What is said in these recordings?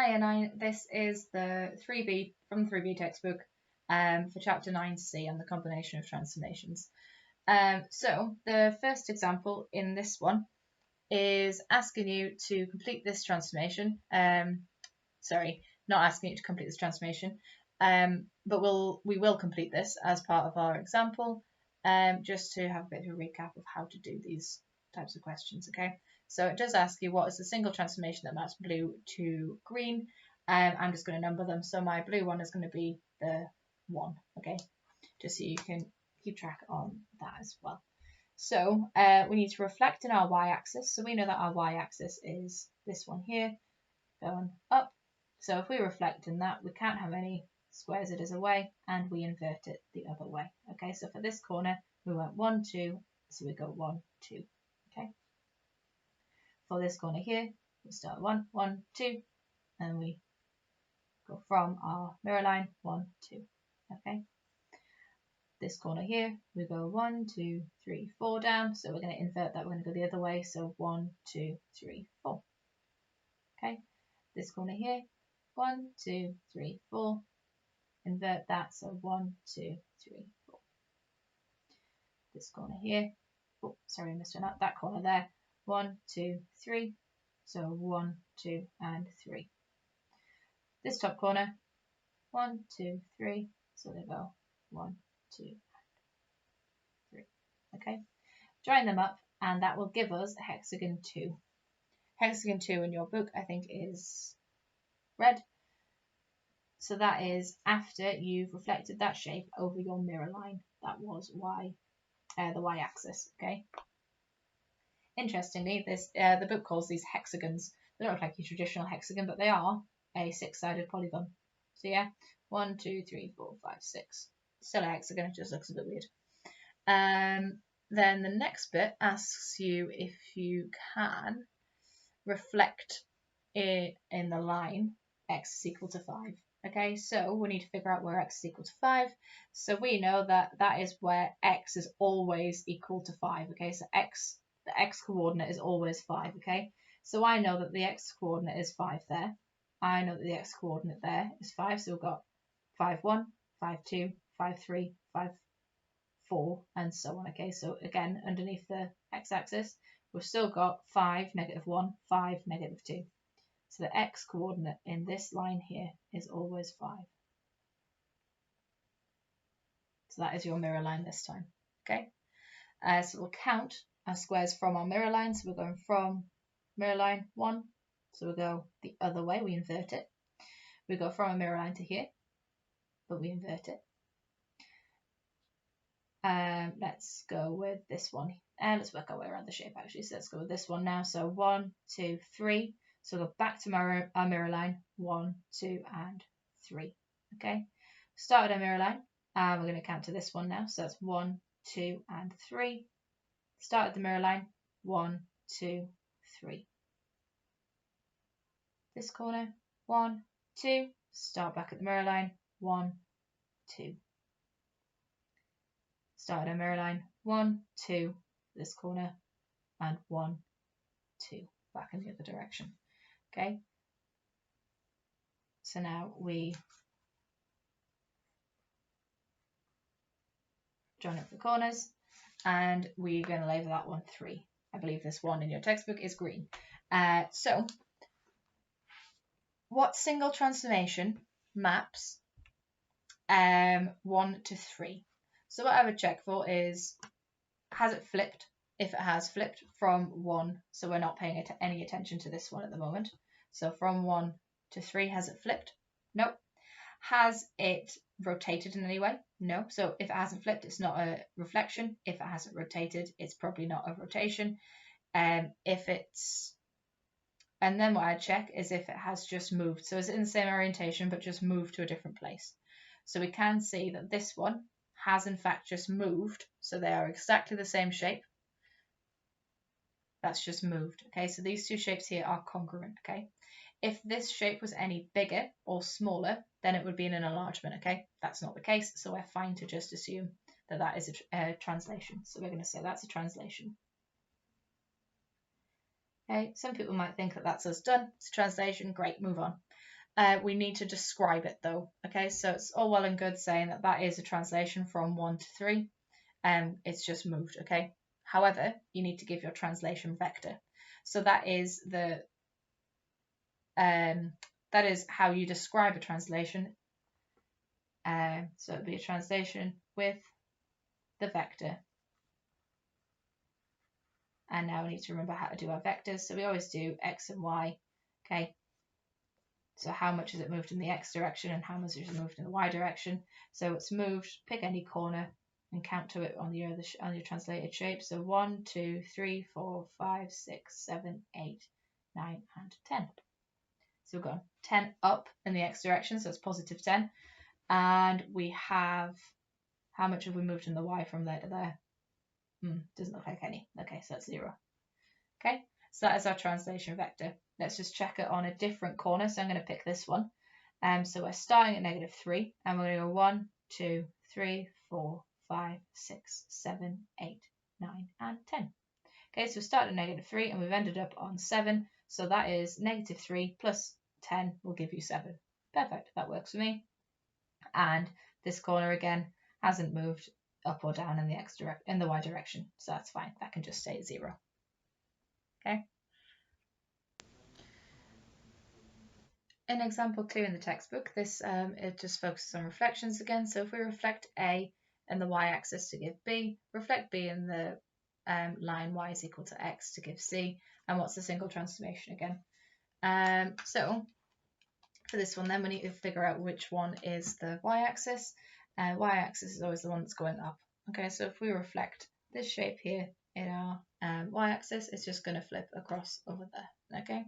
Hi, Anine. This is the 3B from the 3B textbook for Chapter 9C on the combination of transformations. So the first example in this one is asking you to complete this transformation. Sorry, not asking you to complete this transformation, but we will complete this as part of our example, just to have a bit of a recap of how to do these types of questions, okay? So it does ask you what is the single transformation that maps blue to green. I'm just going to number them. So my blue one is going to be the 1, okay? Just so you can keep track on that as well. So we need to reflect in our y-axis. So we know that our y-axis is this one here, going up. So if we reflect in that, we can't have any squares it is away, and we invert it the other way. Okay, so for this corner, we went 1, 2, so we go 1, 2. Okay. For this corner here, we start 1, 1, 2, and we go from our mirror line 1, 2. Okay. This corner here, we go 1, 2, 3, 4 down. So we're going to invert that. We're going to go the other way. So 1, 2, 3, 4. Okay. This corner here, 1, 2, 3, 4. Invert that. So 1, 2, 3, 4. This corner here. Oh, sorry, I missed one out. That corner there. 1, 2, 3. So 1, 2, and 3. This top corner, 1, 2, 3. So they go 1, 2, and 3. Okay. Join them up, and that will give us hexagon 2. Hexagon 2 in your book, I think, is red. So that is after you've reflected that shape over your mirror line. That was the y-axis. Okay. Interestingly, the book calls these hexagons. They don't look like your traditional hexagon, but they are a 6-sided polygon. So yeah, 1, 2, 3, 4, 5, 6. Still a hexagon. It just looks a bit weird. Then the next bit asks you if you can reflect in the line x is equal to 5. Okay, so we need to figure out where x is equal to 5. So we know that that is where x is always equal to 5. Okay, so the x coordinate is always 5. Okay, so I know that the x coordinate is 5 there. I know that the x coordinate there is 5. So we've got 5, 1, 5, 2, 5, 3, 5, 4, and so on. Okay, so again, underneath the x-axis, we've still got 5, -1, 5, -2. So the x coordinate in this line here is always 5. So that is your mirror line this time. Okay, so we'll count our squares from our mirror line. So we're going from mirror line 1. So we'll go the other way, we invert it. We go from a mirror line to here, but we invert it. Let's go with this one. And let's work our way around the shape actually. So let's go with this one now. So 1, 2, 3. So go back to our mirror line. 1, 2, and 3. Okay. Started our mirror line. We're going to count to this one now. So that's 1, 2, and 3. Started the mirror line. 1, 2, 3. This corner. 1, 2. Start back at the mirror line. 1, 2. Started our mirror line. 1, 2. This corner, and 1, 2, back in the other direction. Okay, so now we join up the corners, and we're going to label that one 3. I believe this one in your textbook is green. So what single transformation maps 1 to 3? So what I would check for is, has it flipped? If it has flipped from 1, so we're not paying any attention to this one at the moment. So from 1 to 3, has it flipped? Nope. Has it rotated in any way? No. So if it hasn't flipped, it's not a reflection. If it hasn't rotated, it's probably not a rotation. And then what I'd check is if it has just moved. So is it in the same orientation, but just moved to a different place? So we can see that this one has in fact just moved. So they are exactly the same shape. That's just moved. Okay, so these two shapes here are congruent. Okay, if this shape was any bigger or smaller, then it would be in an enlargement. Okay, that's not the case, so we're fine to just assume that that is a translation. So we're going to say that's a translation. Okay, some people might think that that's us done. It's a translation, great, move on. We need to describe it though. Okay, so it's all well and good saying that that is a translation from 1 to 3. It's just moved. Okay. However, you need to give your translation vector. So that is how you describe a translation. So it would be a translation with the vector. And now we need to remember how to do our vectors. So we always do x and y. Okay. So how much is it moved in the x direction and how much is it moved in the y direction? So it's moved, pick any corner and count to it on your translated shape. So 1, 2, 3, 4, 5, 6, 7, 8, 9, and 10. So we've got 10 up in the x direction, so it's positive 10. And we have, how much have we moved in the y from there to there? Doesn't look like any. Okay, so that's 0. Okay, so that is our translation vector. Let's just check it on a different corner. So I'm going to pick this one. So we're starting at -3, and we're going to go 1, 2, 3, 4, 5, 6, 7, 8, 9, and 10. Okay, so we started at -3 and we've ended up on 7. So that is -3 plus 10 will give you 7. Perfect, that works for me. And this corner again hasn't moved up or down in the y direction, so that's fine. That can just stay at 0. Okay. In example 2 in the textbook, this it just focuses on reflections again. So if we reflect A in the y-axis to give B, reflect B in the line y is equal to x to give C, and what's the single transformation again? So for this one then we need to figure out which one is the y-axis. Y-axis is always the one that's going up. Okay, so if we reflect this shape here in our y-axis, it's just going to flip across over there. Okay,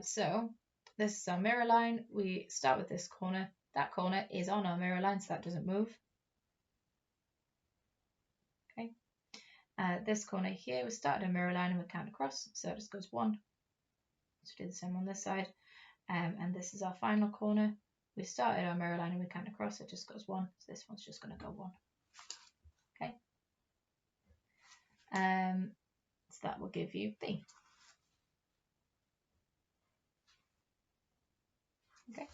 so this is our mirror line. We start with this corner. That corner is on our mirror line, so that doesn't move. Okay. This corner here, we started a mirror line and we count across, so it just goes 1. Let's do the same on this side. And this is our final corner. We started our mirror line and we count across, it just goes 1. So this one's just going to go 1. Okay. So that will give you B. Okay.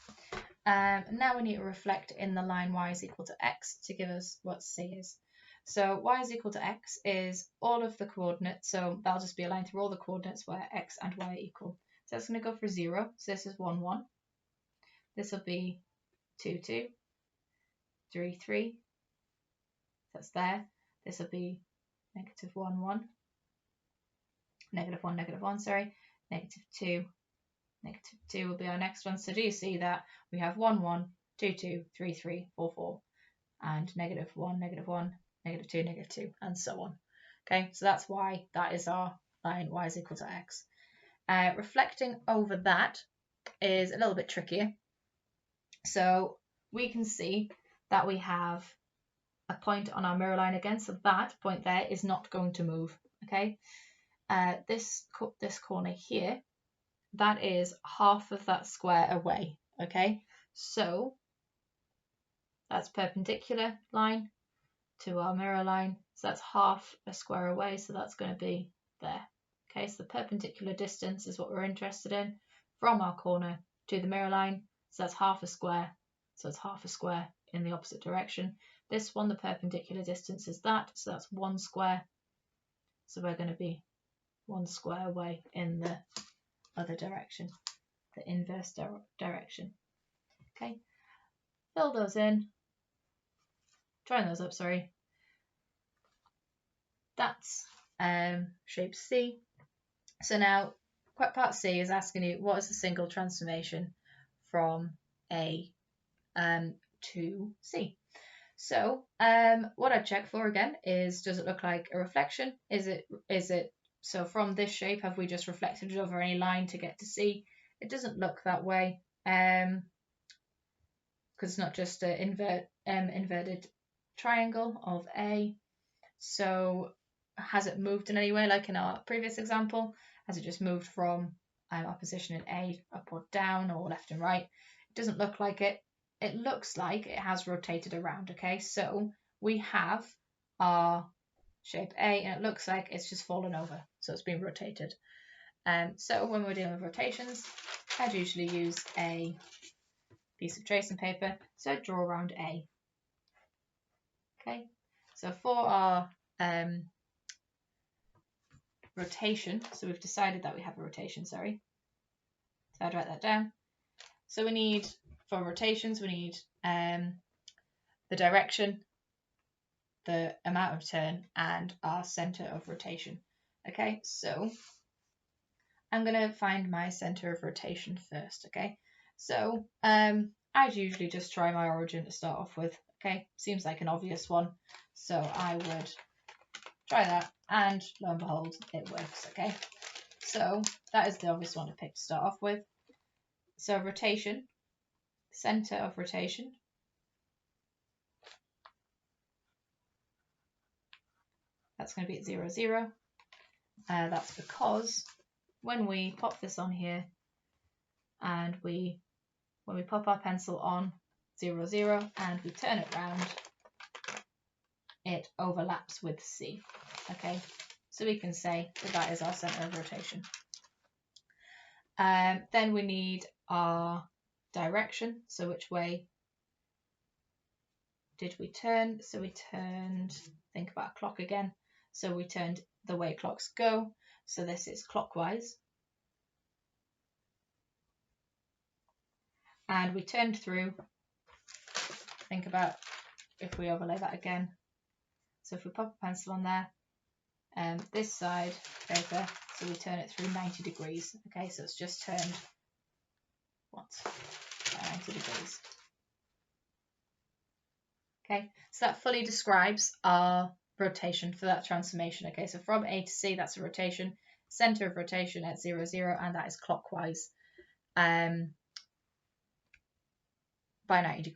Now we need to reflect in the line y is equal to x to give us what C is. So y is equal to x is all of the coordinates, so that'll just be a line through all the coordinates where x and y are equal. So it's going to go for 0, so this is 1, 1. This will be 2, 2, 3, 3. That's there. This will be -1, 1. -1, -1, sorry. -2. -2 will be our next one. So do you see that we have 1, 1, 2, 2, 3, 3, 4, 4, and -1, -1, -2, -2, and so on. Okay, so that's why that is our line y is equal to x. Reflecting over that is a little bit trickier. So we can see that we have a point on our mirror line again, so that point there is not going to move. Okay, this corner here, that is half of that square away. Okay, so that's perpendicular line to our mirror line, so that's half a square away, so that's going to be there. Okay, so the perpendicular distance is what we're interested in from our corner to the mirror line, so that's half a square, so it's half a square in the opposite direction. This one, the perpendicular distance is that, so that's 1 square, so we're going to be 1 square away in the other direction, the inverse direction. Okay, fill those in, join those up, sorry. That's shape C. So now part C is asking you what is the single transformation from A to C. So what I check for again is, does it look like a reflection? Is it so from this shape, have we just reflected it over any line to get to C? It doesn't look that way because it's not just an inverted triangle of A. So has it moved in any way like in our previous example? Has it just moved from our position in A up or down or left and right? It doesn't look like it. It looks like it has rotated around. Okay, so we have our shape A and it looks like it's just fallen over, so it's been rotated. So when we're dealing with rotations, I'd usually use a piece of tracing paper, so I'd draw around A. Okay, so for our rotation, so we've decided that we have a rotation, sorry. So I'd write that down. So we need, for rotations, we need the direction, the amount of turn, and our center of rotation. Okay, so I'm going to find my center of rotation first, okay? So I'd usually just try my origin to start off with, okay? Seems like an obvious one, so I would try that, and lo and behold, it works, okay? So that is the obvious one to pick to start off with. So rotation, center of rotation. That's going to be at 0, 0. That's because when we pop this on here and when we pop our pencil on 0, 0 and we turn it round, it overlaps with C. Okay, so we can say that that is our center of rotation. Then we need our direction. So which way did we turn? So we turned, think about a clock again. So we turned the way clocks go. So this is clockwise. And we turned through, think about if we overlay that again. So if we pop a pencil on there, this side paper, so we turn it through 90 degrees. Okay, so it's just turned once, 90 degrees. Okay, so that fully describes our rotation for that transformation. Okay, so from A to C, that's a rotation, center of rotation at 0, 0, and that is clockwise by 90 degrees.